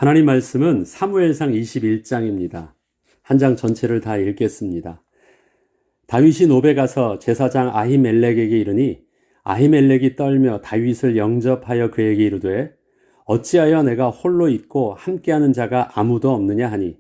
하나님 말씀은 사무엘상 21장입니다. 한 장 전체를 다 읽겠습니다. 다윗이 노베 가서 제사장 아히멜렉에게 이르니 아히멜렉이 떨며 다윗을 영접하여 그에게 이르되 어찌하여 내가 홀로 있고 함께하는 자가 아무도 없느냐 하니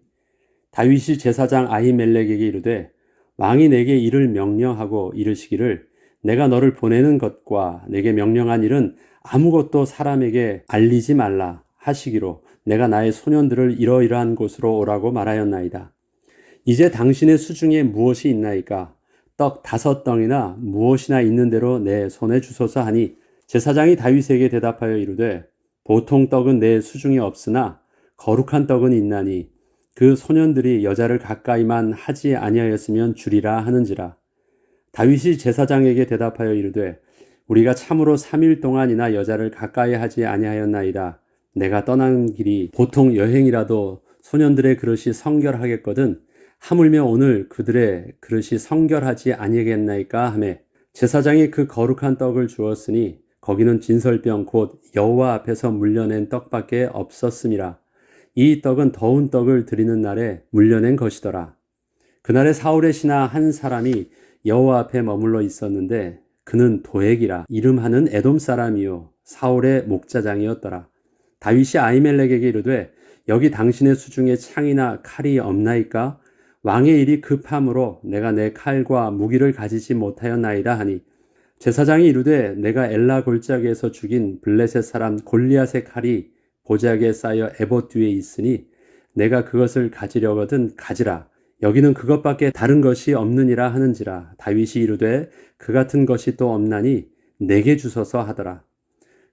다윗이 제사장 아히멜렉에게 이르되 왕이 내게 이를 명령하고 이르시기를 내가 너를 보내는 것과 내게 명령한 일은 아무것도 사람에게 알리지 말라 하시기로 내가 나의 소년들을 이러이러한 곳으로 오라고 말하였나이다. 이제 당신의 수중에 무엇이 있나이까? 떡 5덩이나 무엇이나 있는 대로 내 손에 주소서 하니 제사장이 다윗에게 대답하여 이르되 보통 떡은 내 수중에 없으나 거룩한 떡은 있나니 그 소년들이 여자를 가까이만 하지 아니하였으면 주리라 하는지라. 다윗이 제사장에게 대답하여 이르되 우리가 참으로 3일 동안이나 여자를 가까이 하지 아니하였나이다. 내가 떠난 길이 보통 여행이라도 소년들의 그릇이 성결하겠거든 하물며 오늘 그들의 그릇이 성결하지 아니겠나이까 하매 제사장이 그 거룩한 떡을 주었으니 거기는 진설병 곧 여호와 앞에서 물려낸 떡밖에 없었음이라. 이 떡은 더운 떡을 드리는 날에 물려낸 것이더라. 그날에 사울의 신하 한 사람이 여호와 앞에 머물러 있었는데 그는 도액이라 이름하는 에돔 사람이요 사울의 목자장이었더라. 다윗이 아히멜렉에게 이르되 여기 당신의 수중에 창이나 칼이 없나이까? 왕의 일이 급함으로 내가 내 칼과 무기를 가지지 못하였나이다 하니 제사장이 이르되 내가 엘라 골짜기에서 죽인 블레셋 사람 골리앗의 칼이 보자기에 쌓여 에봇 뒤에 있으니 내가 그것을 가지려거든 가지라. 여기는 그것밖에 다른 것이 없느니라 하는지라. 다윗이 이르되 그 같은 것이 또 없나니 내게 주소서 하더라.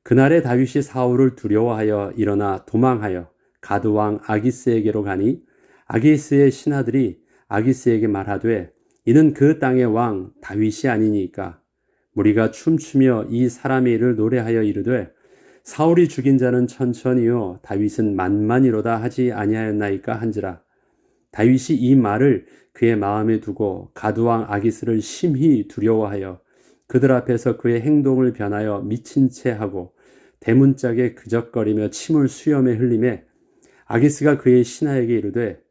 그날에 다윗이 사울을 두려워하여 일어나 도망하여 가드 왕 아기스에게로 가니 아기스의 신하들이 아기스에게 말하되 이는 그 땅의 왕 다윗이 아니니까. 무리가 춤추며 이 사람의 일을 노래하여 이르되 사울이 죽인 자는 천천히요 다윗은 만만이로다 하지 아니하였나이까 한지라. 다윗이 이 말을 그의 마음에 두고 가드 왕 아기스를 심히 두려워하여 그들 앞에서 그의 행동을 변하여 미친 채 하고 대문짝에 그적거리며 침을 수염에 흘리매 아기스가 그의 신하에게 이르되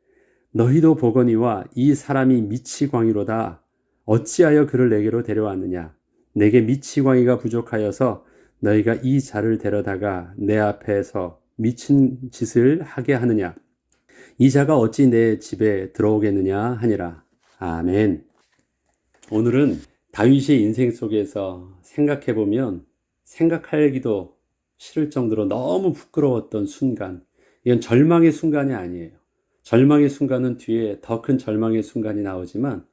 너희도 보거니와 이 사람이 미치광이로다. 어찌하여 그를 내게로 데려왔느냐? 내게 미치광이가 부족하여서 너희가 이 자를 데려다가 내 앞에서 미친 짓을 하게 하느냐? 이 자가 어찌 내 집에 들어오겠느냐 하니라. 아멘. 오늘은 다윗의 인생 속에서 생각해보면 생각하기도 싫을 정도로 너무 부끄러웠던 순간, 이건 절망의 순간이 아니에요. 절망의 순간은 뒤에 더 큰 절망의 순간이 나오지만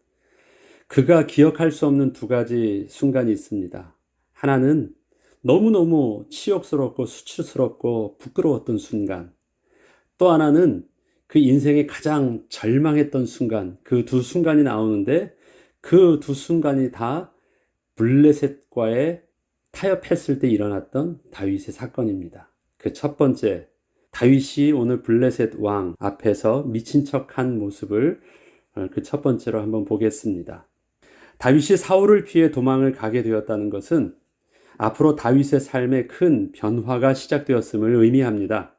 그가 기억할 수 없는 2가지 순간이 있습니다. 하나는 너무너무 치욕스럽고 수치스럽고 부끄러웠던 순간, 또 하나는 그 인생의 가장 절망했던 순간, 그 2 순간이 나오는데 그 2 순간이 다 블레셋과의 타협했을 때 일어났던 다윗의 사건입니다. 그 첫 번째, 다윗이 오늘 블레셋 왕 앞에서 미친 척한 모습을 그 첫 번째로 한번 보겠습니다. 다윗이 사울을 피해 도망을 가게 되었다는 것은 앞으로 다윗의 삶에 큰 변화가 시작되었음을 의미합니다.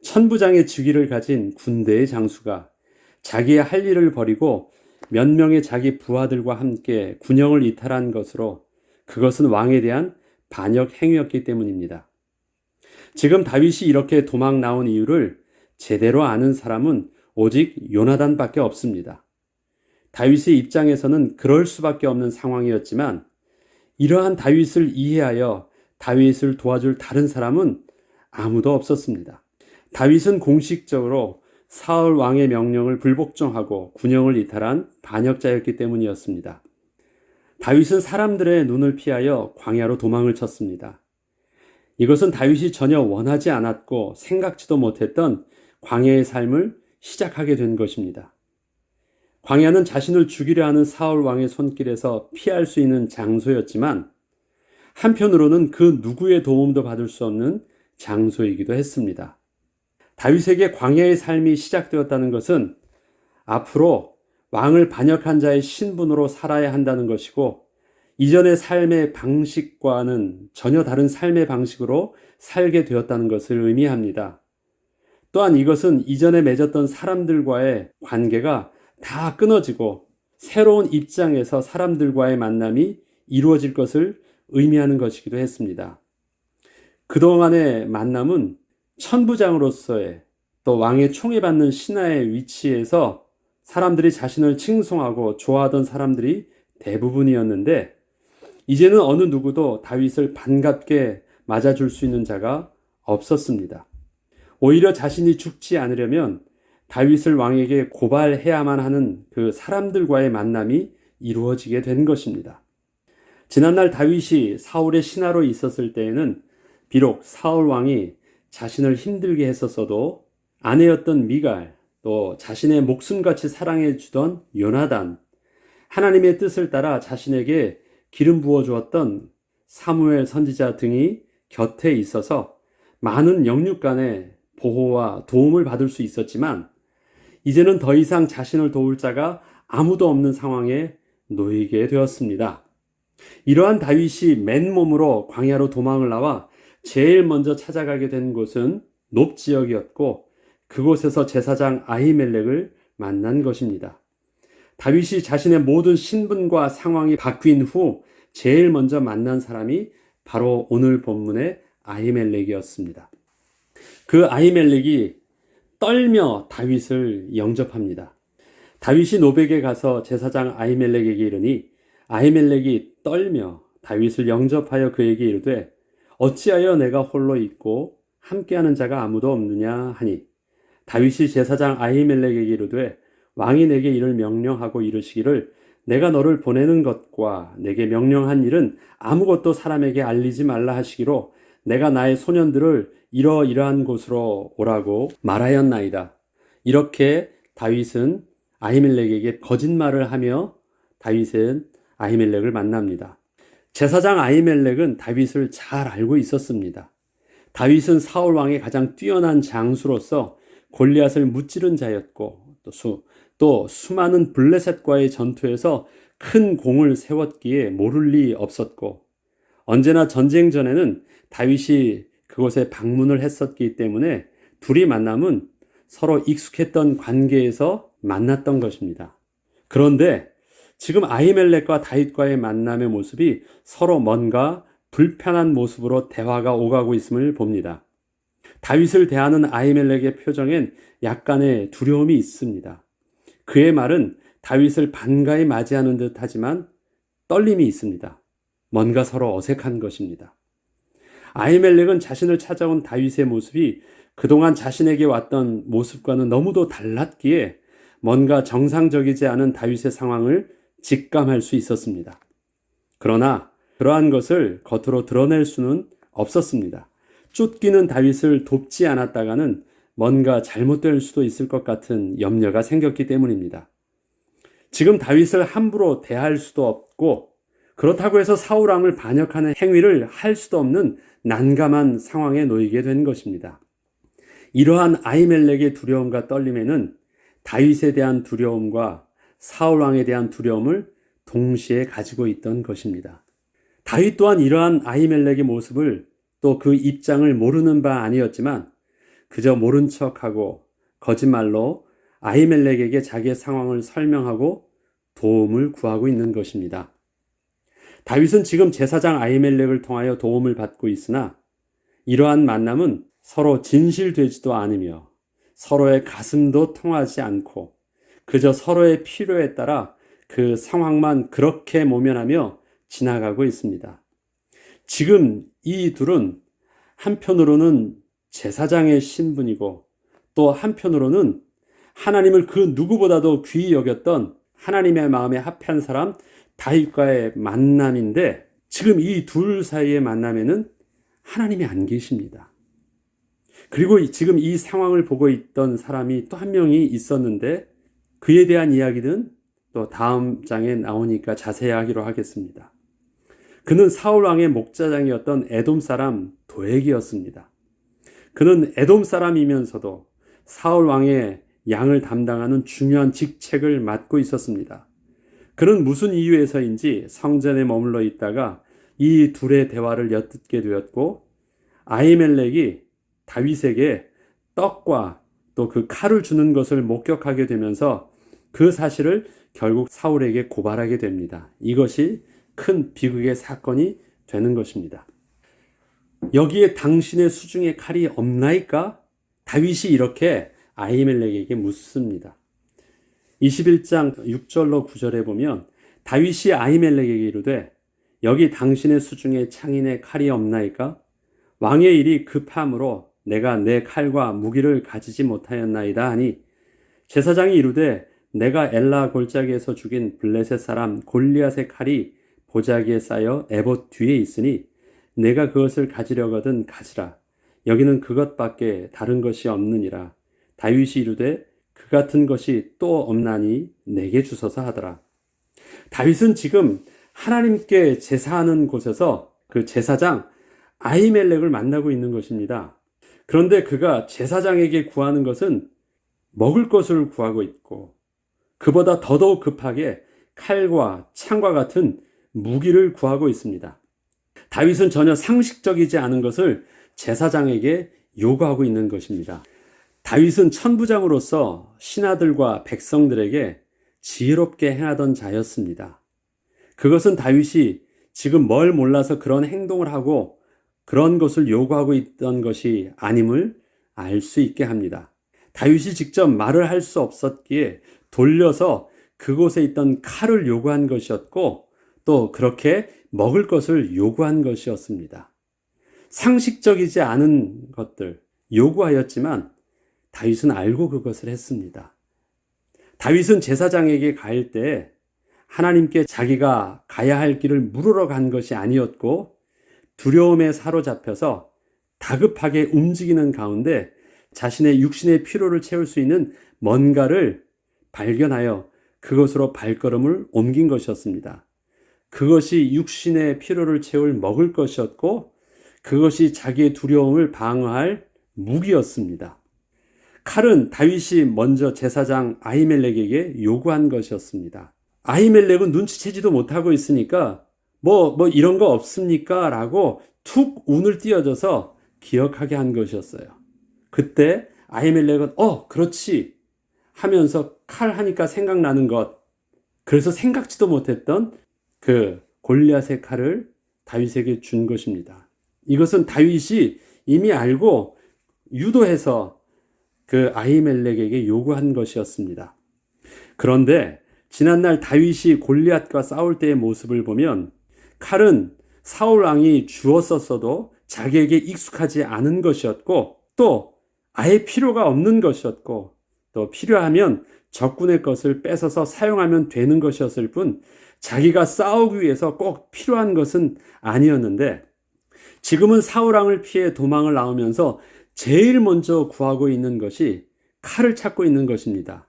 천부장의 직위를 가진 군대의 장수가 자기의 할 일을 버리고 몇 명의 자기 부하들과 함께 군영을 이탈한 것으로 그것은 왕에 대한 반역 행위였기 때문입니다. 지금 다윗이 이렇게 도망 나온 이유를 제대로 아는 사람은 오직 요나단밖에 없습니다. 다윗의 입장에서는 그럴 수밖에 없는 상황이었지만 이러한 다윗을 이해하여 다윗을 도와줄 다른 사람은 아무도 없었습니다. 다윗은 공식적으로 사울 왕의 명령을 불복종하고 군영을 이탈한 반역자였기 때문이었습니다. 다윗은 사람들의 눈을 피하여 광야로 도망을 쳤습니다. 이것은 다윗이 전혀 원하지 않았고 생각지도 못했던 광야의 삶을 시작하게 된 것입니다. 광야는 자신을 죽이려 하는 사울 왕의 손길에서 피할 수 있는 장소였지만 한편으로는 그 누구의 도움도 받을 수 없는 장소이기도 했습니다. 다윗에게 광야의 삶이 시작되었다는 것은 앞으로 왕을 반역한 자의 신분으로 살아야 한다는 것이고 이전의 삶의 방식과는 전혀 다른 삶의 방식으로 살게 되었다는 것을 의미합니다. 또한 이것은 이전에 맺었던 사람들과의 관계가 다 끊어지고 새로운 입장에서 사람들과의 만남이 이루어질 것을 의미하는 것이기도 했습니다. 그동안의 만남은 천부장으로서의 또 왕의 총애받는 신하의 위치에서 사람들이 자신을 칭송하고 좋아하던 사람들이 대부분이었는데, 이제는 어느 누구도 다윗을 반갑게 맞아줄 수 있는 자가 없었습니다. 오히려 자신이 죽지 않으려면 다윗을 왕에게 고발해야만 하는 그 사람들과의 만남이 이루어지게 된 것입니다. 지난날 다윗이 사울의 신하로 있었을 때에는 비록 사울 왕이 자신을 힘들게 했었어도 아내였던 미갈, 또 자신의 목숨같이 사랑해 주던 요나단, 하나님의 뜻을 따라 자신에게 기름 부어 주었던 사무엘 선지자 등이 곁에 있어서 많은 영육 간의 보호와 도움을 받을 수 있었지만, 이제는 더 이상 자신을 도울 자가 아무도 없는 상황에 놓이게 되었습니다. 이러한 다윗이 맨몸으로 광야로 도망을 나와 제일 먼저 찾아가게 된 곳은 높 지역이었고, 그곳에서 제사장 아히멜렉을 만난 것입니다. 다윗이 자신의 모든 신분과 상황이 바뀐 후 제일 먼저 만난 사람이 바로 오늘 본문의 아히멜렉이었습니다. 그 아히멜렉이 떨며 다윗을 영접합니다. 다윗이 노백에 가서 제사장 아히멜렉에게 이르니 아히멜렉이 떨며 다윗을 영접하여 그에게 이르되 어찌하여 내가 홀로 있고 함께하는 자가 아무도 없느냐 하니, 다윗이 제사장 아히멜렉에게 이르되 왕이 내게 이를 명령하고 이르시기를 내가 너를 보내는 것과 내게 명령한 일은 아무것도 사람에게 알리지 말라 하시기로 내가 나의 소년들을 이러이러한 곳으로 오라고 말하였나이다. 이렇게 다윗은 아히멜렉에게 거짓말을 하며 다윗은 아히멜렉을 만납니다. 제사장 아히멜렉은 다윗을 잘 알고 있었습니다. 다윗은 사울 왕의 가장 뛰어난 장수로서 골리앗을 무찌른 자였고 또 수많은 블레셋과의 전투에서 큰 공을 세웠기에 모를 리 없었고, 언제나 전쟁 전에는 다윗이 그곳에 방문을 했었기 때문에 둘이 만남은 서로 익숙했던 관계에서 만났던 것입니다. 그런데 지금 아히멜렉과 다윗과의 만남의 모습이 서로 뭔가 불편한 모습으로 대화가 오가고 있음을 봅니다. 다윗을 대하는 아히멜렉의 표정엔 약간의 두려움이 있습니다. 그의 말은 다윗을 반가이 맞이하는 듯 하지만 떨림이 있습니다. 뭔가 서로 어색한 것입니다. 아히멜렉은 자신을 찾아온 다윗의 모습이 그동안 자신에게 왔던 모습과는 너무도 달랐기에 뭔가 정상적이지 않은 다윗의 상황을 직감할 수 있었습니다. 그러나 그러한 것을 겉으로 드러낼 수는 없었습니다. 쫓기는 다윗을 돕지 않았다가는 뭔가 잘못될 수도 있을 것 같은 염려가 생겼기 때문입니다. 지금 다윗을 함부로 대할 수도 없고, 그렇다고 해서 사울 왕을 반역하는 행위를 할 수도 없는 난감한 상황에 놓이게 된 것입니다. 이러한 아히멜렉의 두려움과 떨림에는 다윗에 대한 두려움과 사울 왕에 대한 두려움을 동시에 가지고 있던 것입니다. 다윗 또한 이러한 아히멜렉의 모습을 또 그 입장을 모르는 바 아니었지만 그저 모른 척하고 거짓말로 아히멜렉에게 자기의 상황을 설명하고 도움을 구하고 있는 것입니다. 다윗은 지금 제사장 아히멜렉을 통하여 도움을 받고 있으나 이러한 만남은 서로 진실되지도 않으며 서로의 가슴도 통하지 않고 그저 서로의 필요에 따라 그 상황만 그렇게 모면하며 지나가고 있습니다. 지금 이 둘은 한편으로는 제사장의 신분이고 또 한편으로는 하나님을 그 누구보다도 귀히 여겼던 하나님의 마음에 합한 사람 다윗과의 만남인데, 지금 이 둘 사이의 만남에는 하나님이 안 계십니다. 그리고 지금 이 상황을 보고 있던 사람이 또 한 명이 있었는데 그에 대한 이야기는 또 다음 장에 나오니까 자세히 하기로 하겠습니다. 그는 사울 왕의 목자장이었던 에돔 사람 도액이었습니다. 그는 에돔 사람이면서도 사울 왕의 양을 담당하는 중요한 직책을 맡고 있었습니다. 그는 무슨 이유에서인지 성전에 머물러 있다가 이 둘의 대화를 엿듣게 되었고, 아히멜렉이 다윗에게 떡과 또 그 칼을 주는 것을 목격하게 되면서 그 사실을 결국 사울에게 고발하게 됩니다. 이것이 큰 비극의 사건이 되는 것입니다. 여기에 당신의 수중에 칼이 없나이까? 다윗이 이렇게 아히멜렉에게 묻습니다. 21장 6절로 9절에 보면 다윗이 아히멜렉에게 이르되 여기 당신의 수중에 창인에 칼이 없나이까? 왕의 일이 급함으로 내가 내 칼과 무기를 가지지 못하였나이다 하니 제사장이 이르되 내가 엘라 골짜기에서 죽인 블레셋 사람 골리앗의 칼이 보자기에 쌓여 에봇 뒤에 있으니 내가 그것을 가지려거든 가지라. 여기는 그것밖에 다른 것이 없느니라. 다윗이 이르되 그 같은 것이 또 없나니 내게 주소서 하더라. 다윗은 지금 하나님께 제사하는 곳에서 그 제사장 아히멜렉을 만나고 있는 것입니다. 그런데 그가 제사장에게 구하는 것은 먹을 것을 구하고 있고 그보다 더더욱 급하게 칼과 창과 같은 무기를 구하고 있습니다. 다윗은 전혀 상식적이지 않은 것을 제사장에게 요구하고 있는 것입니다. 다윗은 천부장으로서 신하들과 백성들에게 지혜롭게 행하던 자였습니다. 그것은 다윗이 지금 뭘 몰라서 그런 행동을 하고 그런 것을 요구하고 있던 것이 아님을 알 수 있게 합니다. 다윗이 직접 말을 할 수 없었기에 돌려서 그곳에 있던 칼을 요구한 것이었고 또 그렇게 먹을 것을 요구한 것이었습니다. 상식적이지 않은 것들 요구하였지만 다윗은 알고 그것을 했습니다. 다윗은 제사장에게 갈 때 하나님께 자기가 가야 할 길을 물으러 간 것이 아니었고 두려움에 사로잡혀서 다급하게 움직이는 가운데 자신의 육신의 피로를 채울 수 있는 뭔가를 발견하여 그것으로 발걸음을 옮긴 것이었습니다. 그것이 육신의 피로를 채울 먹을 것이었고 그것이 자기의 두려움을 방어할 무기였습니다. 칼은 다윗이 먼저 제사장 아히멜렉에게 요구한 것이었습니다. 아히멜렉은 눈치채지도 못하고 있으니까 뭐 이런 거 없습니까? 라고 툭 운을 띄워줘서 기억하게 한 것이었어요. 그때 아히멜렉은 그렇지 하면서 칼 하니까 생각나는 것, 그래서 생각지도 못했던 그 골리앗의 칼을 다윗에게 준 것입니다. 이것은 다윗이 이미 알고 유도해서 그 아히멜렉에게 요구한 것이었습니다. 그런데 지난날 다윗이 골리앗과 싸울 때의 모습을 보면 칼은 사울 왕이 주었었어도 자기에게 익숙하지 않은 것이었고 또 아예 필요가 없는 것이었고 또 필요하면 적군의 것을 뺏어서 사용하면 되는 것이었을 뿐 자기가 싸우기 위해서 꼭 필요한 것은 아니었는데 지금은 사울 왕을 피해 도망을 나오면서 제일 먼저 구하고 있는 것이 칼을 찾고 있는 것입니다.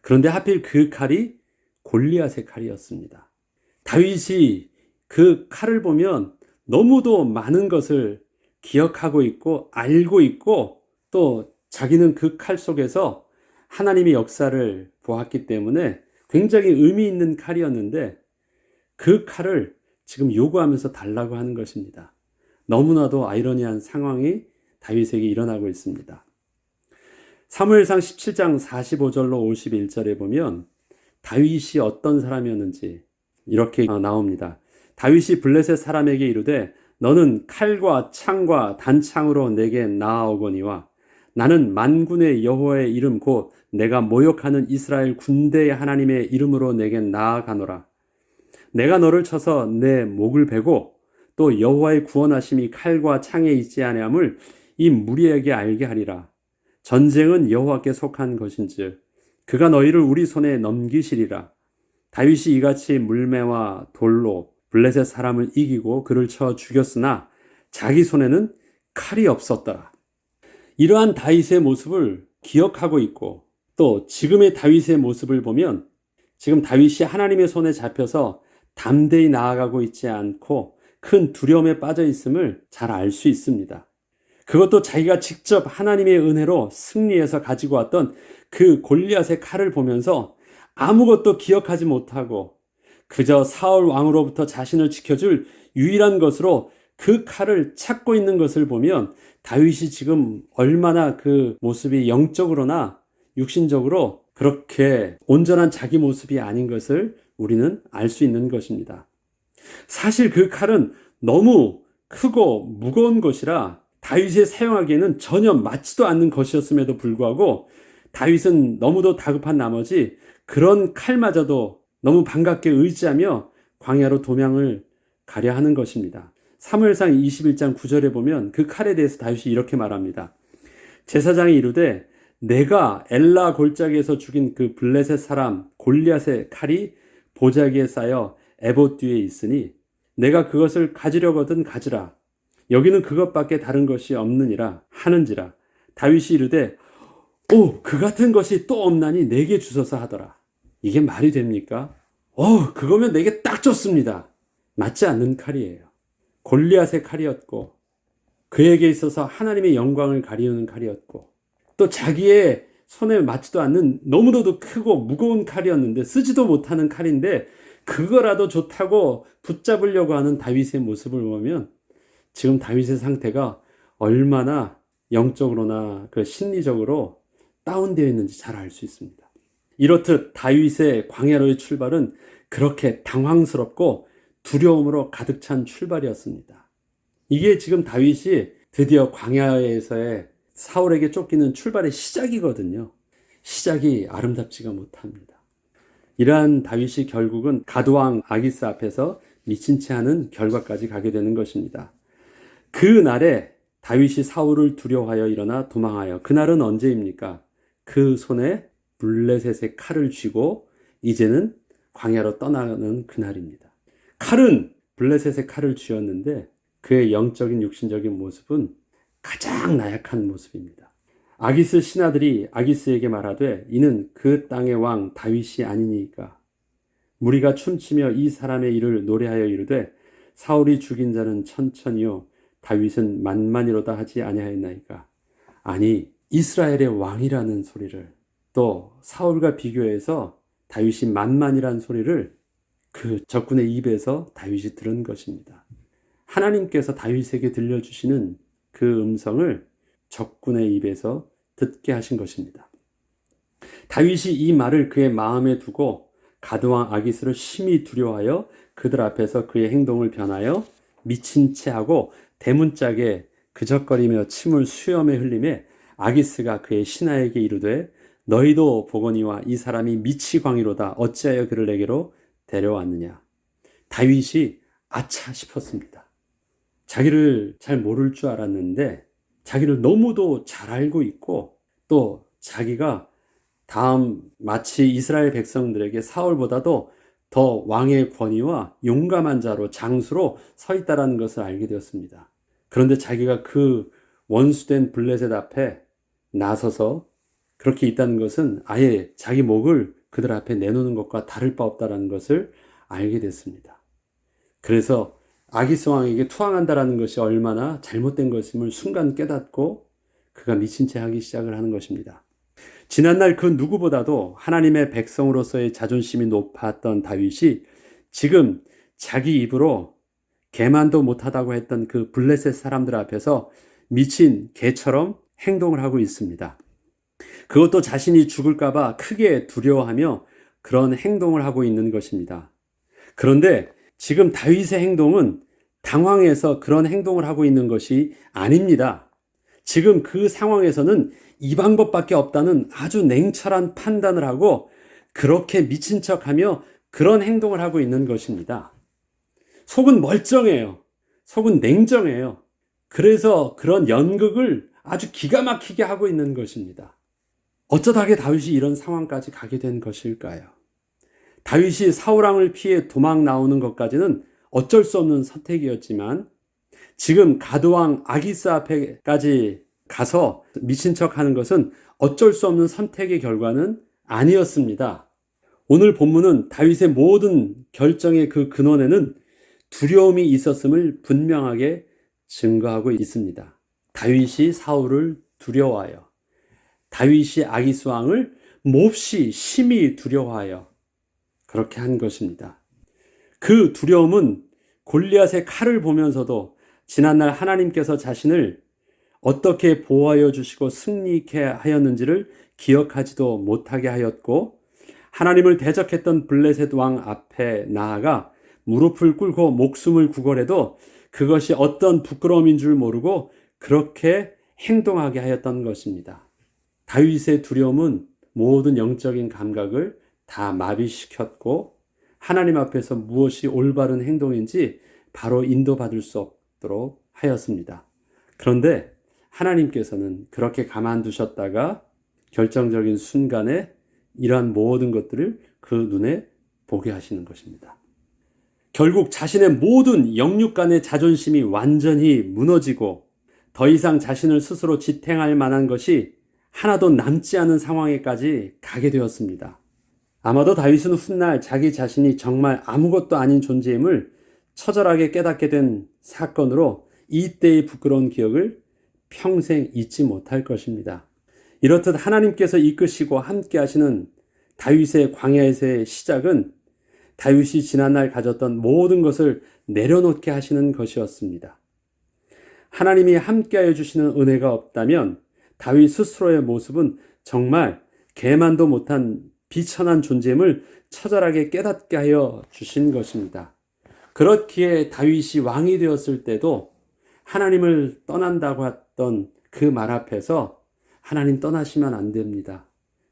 그런데 하필 그 칼이 골리앗의 칼이었습니다. 다윗이 그 칼을 보면 너무도 많은 것을 기억하고 있고 알고 있고 또 자기는 그 칼 속에서 하나님의 역사를 보았기 때문에 굉장히 의미 있는 칼이었는데 그 칼을 지금 요구하면서 달라고 하는 것입니다. 너무나도 아이러니한 상황이 다윗에게 일어나고 있습니다. 사무엘상 17장 45절로 51절에 보면 다윗이 어떤 사람이었는지 이렇게 나옵니다. 다윗이 블레셋 사람에게 이르되 너는 칼과 창과 단창으로 내게 나아오거니와 나는 만군의 여호와의 이름 곧 내가 모욕하는 이스라엘 군대의 하나님의 이름으로 내게 나아가노라. 내가 너를 쳐서 내 목을 베고 또 여호와의 구원하심이 칼과 창에 있지 아니함을 이 무리에게 알게 하리라. 전쟁은 여호와께 속한 것인즉 그가 너희를 우리 손에 넘기시리라. 다윗이 이같이 물매와 돌로 블레셋 사람을 이기고 그를 쳐 죽였으나 자기 손에는 칼이 없었더라. 이러한 다윗의 모습을 기억하고 있고 또 지금의 다윗의 모습을 보면 지금 다윗이 하나님의 손에 잡혀서 담대히 나아가고 있지 않고 큰 두려움에 빠져 있음을 잘 알 수 있습니다. 그것도 자기가 직접 하나님의 은혜로 승리해서 가지고 왔던 그 골리앗의 칼을 보면서 아무것도 기억하지 못하고 그저 사울 왕으로부터 자신을 지켜줄 유일한 것으로 그 칼을 찾고 있는 것을 보면 다윗이 지금 얼마나 그 모습이 영적으로나 육신적으로 그렇게 온전한 자기 모습이 아닌 것을 우리는 알 수 있는 것입니다. 사실 그 칼은 너무 크고 무거운 것이라 다윗이 사용하기에는 전혀 맞지도 않는 것이었음에도 불구하고 다윗은 너무도 다급한 나머지 그런 칼마저도 너무 반갑게 의지하며 광야로 도망을 가려 하는 것입니다. 사무엘상 21장 9절에 보면 그 칼에 대해서 다윗이 이렇게 말합니다. 제사장이 이르되 내가 엘라 골짜기에서 죽인 그 블레셋 사람 골리앗의 칼이 보자기에 쌓여 에봇 뒤에 있으니 내가 그것을 가지려거든 가지라. 여기는 그것밖에 다른 것이 없느니라 하는지라. 다윗이 이르되 그 같은 것이 또 없나니 내게 주소서 하더라. 이게 말이 됩니까? 그거면 내게 딱 좋습니다. 맞지 않는 칼이에요. 골리앗의 칼이었고 그에게 있어서 하나님의 영광을 가리우는 칼이었고 또 자기의 손에 맞지도 않는 너무나도 크고 무거운 칼이었는데 쓰지도 못하는 칼인데 그거라도 좋다고 붙잡으려고 하는 다윗의 모습을 보면 지금 다윗의 상태가 얼마나 영적으로나 그 심리적으로 다운되어 있는지 잘 알 수 있습니다. 이렇듯 다윗의 광야로의 출발은 그렇게 당황스럽고 두려움으로 가득 찬 출발이었습니다. 이게 지금 다윗이 드디어 광야에서의 사울에게 쫓기는 출발의 시작이거든요. 시작이 아름답지가 못합니다. 이러한 다윗이 결국은 가드왕 아기스 앞에서 미친 채 하는 결과까지 가게 되는 것입니다. 그 날에 다윗이 사울을 두려워하여 일어나 도망하여, 그날은 언제입니까? 그 손에 블레셋의 칼을 쥐고 이제는 광야로 떠나는 그날입니다. 칼은 블레셋의 칼을 쥐었는데 그의 영적인 육신적인 모습은 가장 나약한 모습입니다. 아기스 신하들이 아기스에게 말하되 이는 그 땅의 왕 다윗이 아니니까. 무리가 춤추며 이 사람의 일을 노래하여 이르되 사울이 죽인 자는 천천히요 다윗은 만만이로다 하지 아니하였나이까. 아니 이스라엘의 왕이라는 소리를, 또 사울과 비교해서 다윗이 만만이라는 소리를 그 적군의 입에서 다윗이 들은 것입니다. 하나님께서 다윗에게 들려주시는 그 음성을 적군의 입에서 듣게 하신 것입니다. 다윗이 이 말을 그의 마음에 두고 가드왕 아기스를 심히 두려워하여 그들 앞에서 그의 행동을 변하여 미친 채 하고 대문짝에 그적거리며 침을 수염에 흘리매 아기스가 그의 신하에게 이르되 너희도 보거니와 이 사람이 미치 광이로다. 어찌하여 그를 내게로 데려왔느냐. 다윗이 아차 싶었습니다. 자기를 잘 모를 줄 알았는데 자기를 너무도 잘 알고 있고 또 자기가 다음 마치 이스라엘 백성들에게 사울보다도 더 왕의 권위와 용감한 자로 장수로 서 있다는 것을 알게 되었습니다. 그런데 자기가 그 원수된 블레셋 앞에 나서서 그렇게 있다는 것은 아예 자기 목을 그들 앞에 내놓는 것과 다를 바 없다는 것을 알게 됐습니다. 그래서 아기스 왕에게 투항한다는 것이 얼마나 잘못된 것임을 순간 깨닫고 그가 미친 채 하기 시작을 하는 것입니다. 지난날 그 누구보다도 하나님의 백성으로서의 자존심이 높았던 다윗이 지금 자기 입으로 개만도 못하다고 했던 그 블레셋 사람들 앞에서 미친 개처럼 행동을 하고 있습니다. 그것도 자신이 죽을까봐 크게 두려워하며 그런 행동을 하고 있는 것입니다. 그런데 지금 다윗의 행동은 당황해서 그런 행동을 하고 있는 것이 아닙니다. 지금 그 상황에서는 이 방법밖에 없다는 아주 냉철한 판단을 하고 그렇게 미친 척하며 그런 행동을 하고 있는 것입니다. 속은 멀쩡해요. 속은 냉정해요. 그래서 그런 연극을 아주 기가 막히게 하고 있는 것입니다. 어쩌다가 다윗이 이런 상황까지 가게 된 것일까요? 다윗이 사울왕을 피해 도망 나오는 것까지는 어쩔 수 없는 선택이었지만 지금 가드왕 아기스 앞에까지 가서 미친 척하는 것은 어쩔 수 없는 선택의 결과는 아니었습니다. 오늘 본문은 다윗의 모든 결정의 그 근원에는 두려움이 있었음을 분명하게 증거하고 있습니다. 다윗이 사울을 두려워하여, 다윗이 아기스 왕을 몹시 심히 두려워하여 그렇게 한 것입니다. 그 두려움은 골리앗의 칼을 보면서도 지난날 하나님께서 자신을 어떻게 보호하여 주시고 승리케 하였는지를 기억하지도 못하게 하였고, 하나님을 대적했던 블레셋 왕 앞에 나아가 무릎을 꿇고 목숨을 구걸해도 그것이 어떤 부끄러움인 줄 모르고 그렇게 행동하게 하였던 것입니다. 다윗의 두려움은 모든 영적인 감각을 다 마비시켰고, 하나님 앞에서 무엇이 올바른 행동인지 바로 인도받을 수 없도록 하였습니다. 그런데 하나님께서는 그렇게 가만두셨다가 결정적인 순간에 이러한 모든 것들을 그 눈에 보게 하시는 것입니다. 결국 자신의 모든 영육 간의 자존심이 완전히 무너지고 더 이상 자신을 스스로 지탱할 만한 것이 하나도 남지 않은 상황에까지 가게 되었습니다. 아마도 다윗은 훗날 자기 자신이 정말 아무것도 아닌 존재임을 처절하게 깨닫게 된 사건으로 이때의 부끄러운 기억을 평생 잊지 못할 것입니다. 이렇듯 하나님께서 이끄시고 함께 하시는 다윗의 광야에서의 시작은 다윗이 지난날 가졌던 모든 것을 내려놓게 하시는 것이었습니다. 하나님이 함께하여 주시는 은혜가 없다면 다윗 스스로의 모습은 정말 개만도 못한 비천한 존재임을 처절하게 깨닫게 하여 주신 것입니다. 그렇기에 다윗이 왕이 되었을 때도 하나님을 떠난다고 했던 그 말 앞에서 하나님 떠나시면 안 됩니다.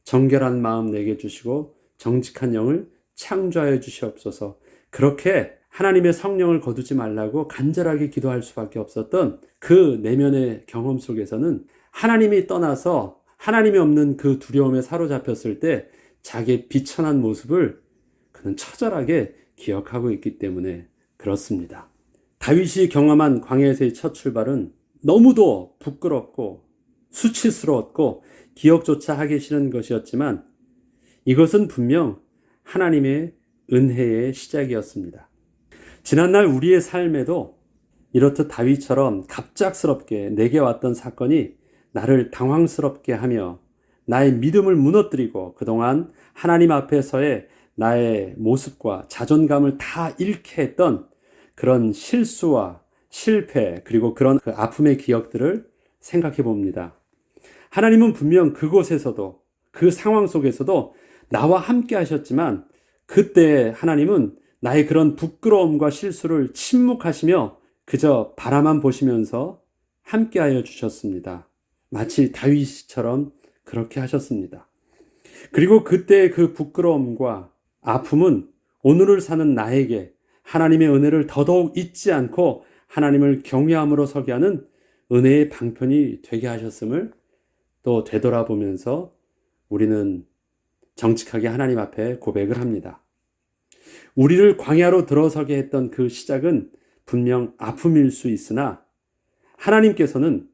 정결한 마음 내게 주시고 정직한 영을 창조하여 주시옵소서. 그렇게 하나님의 성령을 거두지 말라고 간절하게 기도할 수밖에 없었던 그 내면의 경험 속에서는 하나님이 떠나서 하나님이 없는 그 두려움에 사로잡혔을 때 자기의 비천한 모습을 그는 처절하게 기억하고 있기 때문에 그렇습니다. 다윗이 경험한 광야에서의 첫 출발은 너무도 부끄럽고 수치스러웠고 기억조차 하기 싫은 것이었지만 이것은 분명 하나님의 은혜의 시작이었습니다. 지난날 우리의 삶에도 이렇듯 다윗처럼 갑작스럽게 내게 왔던 사건이 나를 당황스럽게 하며 나의 믿음을 무너뜨리고 그동안 하나님 앞에서의 나의 모습과 자존감을 다 잃게 했던 그런 실수와 실패 그리고 그런 그 아픔의 기억들을 생각해 봅니다. 하나님은 분명 그곳에서도 그 상황 속에서도 나와 함께 하셨지만 그때 하나님은 나의 그런 부끄러움과 실수를 침묵하시며 그저 바라만 보시면서 함께하여 주셨습니다. 마치 다윗처럼 그렇게 하셨습니다. 그리고 그때의 그 부끄러움과 아픔은 오늘을 사는 나에게 하나님의 은혜를 더더욱 잊지 않고 하나님을 경외함으로 서게 하는 은혜의 방편이 되게 하셨음을 또 되돌아보면서 우리는 정직하게 하나님 앞에 고백을 합니다. 우리를 광야로 들어서게 했던 그 시작은 분명 아픔일 수 있으나 하나님께서는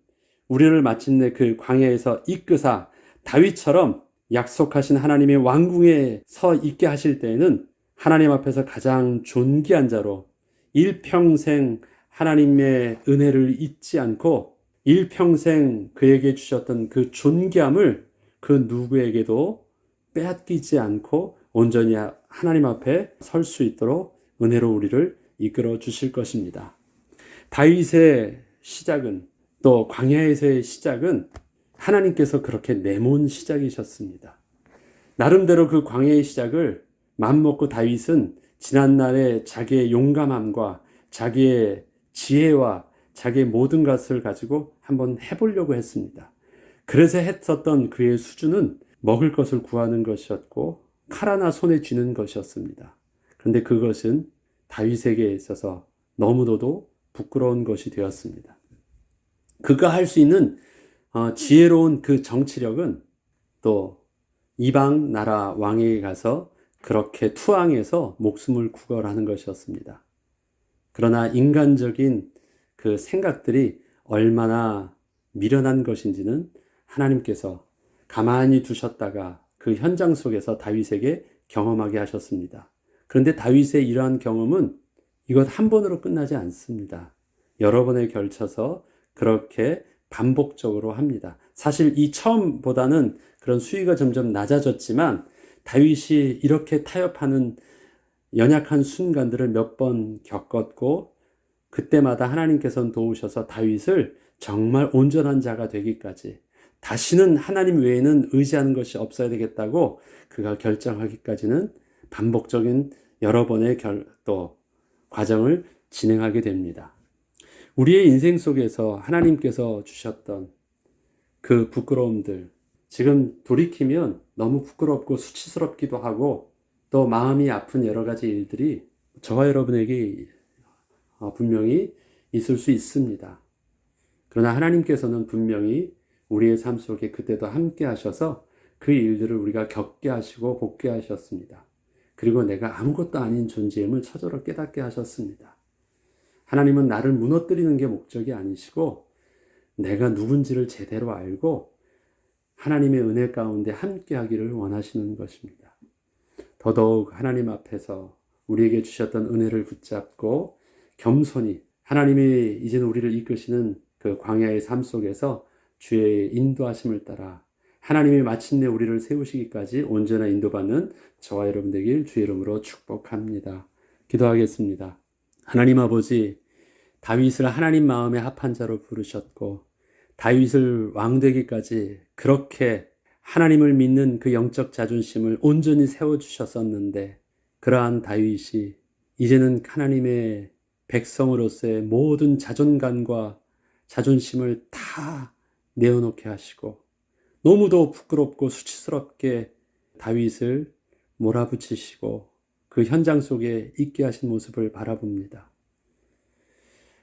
우리를 마침내 그 광야에서 이끄사 다윗처럼 약속하신 하나님의 왕궁에 서 있게 하실 때에는 하나님 앞에서 가장 존귀한 자로 일평생 하나님의 은혜를 잊지 않고 일평생 그에게 주셨던 그 존귀함을 그 누구에게도 빼앗기지 않고 온전히 하나님 앞에 설 수 있도록 은혜로 우리를 이끌어 주실 것입니다. 다윗의 시작은 또 광야에서의 시작은 하나님께서 그렇게 내몬 시작이셨습니다. 나름대로 그 광야의 시작을 맘먹고 다윗은 지난날의 자기의 용감함과 자기의 지혜와 자기의 모든 것을 가지고 한번 해보려고 했습니다. 그래서 했었던 그의 수준은 먹을 것을 구하는 것이었고 칼 하나 손에 쥐는 것이었습니다. 그런데 그것은 다윗에게 있어서 너무나도 부끄러운 것이 되었습니다. 그가 할 수 있는 지혜로운 그 정치력은 또 이방 나라 왕에게 가서 그렇게 투항해서 목숨을 구걸하는 것이었습니다. 그러나 인간적인 그 생각들이 얼마나 미련한 것인지는 하나님께서 가만히 두셨다가 그 현장 속에서 다윗에게 경험하게 하셨습니다. 그런데 다윗의 이러한 경험은 이것 한 번으로 끝나지 않습니다. 여러 번에 걸쳐서 그렇게 반복적으로 합니다. 사실 이 처음보다는 그런 수위가 점점 낮아졌지만 다윗이 이렇게 타협하는 연약한 순간들을 몇 번 겪었고 그때마다 하나님께서는 도우셔서 다윗을 정말 온전한 자가 되기까지, 다시는 하나님 외에는 의지하는 것이 없어야 되겠다고 그가 결정하기까지는 반복적인 여러 번의 또 과정을 진행하게 됩니다. 우리의 인생 속에서 하나님께서 주셨던 그 부끄러움들, 지금 돌이키면 너무 부끄럽고 수치스럽기도 하고 또 마음이 아픈 여러 가지 일들이 저와 여러분에게 분명히 있을 수 있습니다. 그러나 하나님께서는 분명히 우리의 삶 속에 그때도 함께 하셔서 그 일들을 우리가 겪게 하시고 복게 하셨습니다. 그리고 내가 아무것도 아닌 존재임을 처절로 깨닫게 하셨습니다. 하나님은 나를 무너뜨리는 게 목적이 아니시고 내가 누군지를 제대로 알고 하나님의 은혜 가운데 함께 하기를 원하시는 것입니다. 더더욱 하나님 앞에서 우리에게 주셨던 은혜를 붙잡고 겸손히 하나님이 이제는 우리를 이끄시는 그 광야의 삶 속에서 주의 인도하심을 따라 하나님이 마침내 우리를 세우시기까지 온전한 인도받는 저와 여러분 되길 주의 이름으로 축복합니다. 기도하겠습니다. 하나님 아버지, 다윗을 하나님 마음에 합한 자로 부르셨고 다윗을 왕되기까지 그렇게 하나님을 믿는 그 영적 자존심을 온전히 세워주셨었는데, 그러한 다윗이 이제는 하나님의 백성으로서의 모든 자존감과 자존심을 다 내어놓게 하시고 너무도 부끄럽고 수치스럽게 다윗을 몰아붙이시고 그 현장 속에 있게 하신 모습을 바라봅니다.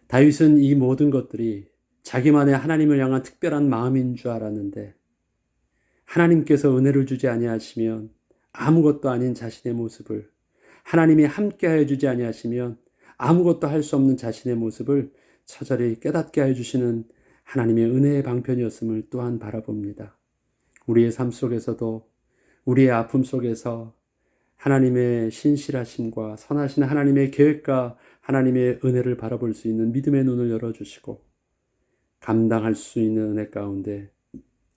다윗은 이 모든 것들이 자기만의 하나님을 향한 특별한 마음인 줄 알았는데, 하나님께서 은혜를 주지 아니하시면 아무것도 아닌 자신의 모습을, 하나님이 함께하여 주지 아니하시면 아무것도 할 수 없는 자신의 모습을 처절히 깨닫게 해주시는 하나님의 은혜의 방편이었음을 또한 바라봅니다. 우리의 삶 속에서도 우리의 아픔 속에서 하나님의 신실하심과 선하신 하나님의 계획과 하나님의 은혜를 바라볼 수 있는 믿음의 눈을 열어주시고 감당할 수 있는 은혜 가운데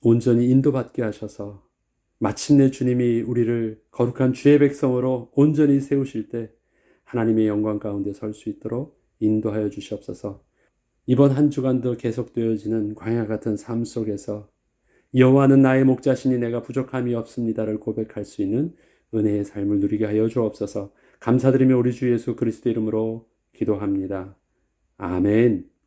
온전히 인도받게 하셔서 마침내 주님이 우리를 거룩한 주의 백성으로 온전히 세우실 때 하나님의 영광 가운데 설 수 있도록 인도하여 주시옵소서. 이번 한 주간도 계속되어지는 광야 같은 삶 속에서 여호와는 나의 목자시니 내가 부족함이 없습니다를 고백할 수 있는 은혜의 삶을 누리게 하여 주옵소서. 감사드리며 우리 주 예수 그리스도 이름으로 기도합니다. 아멘.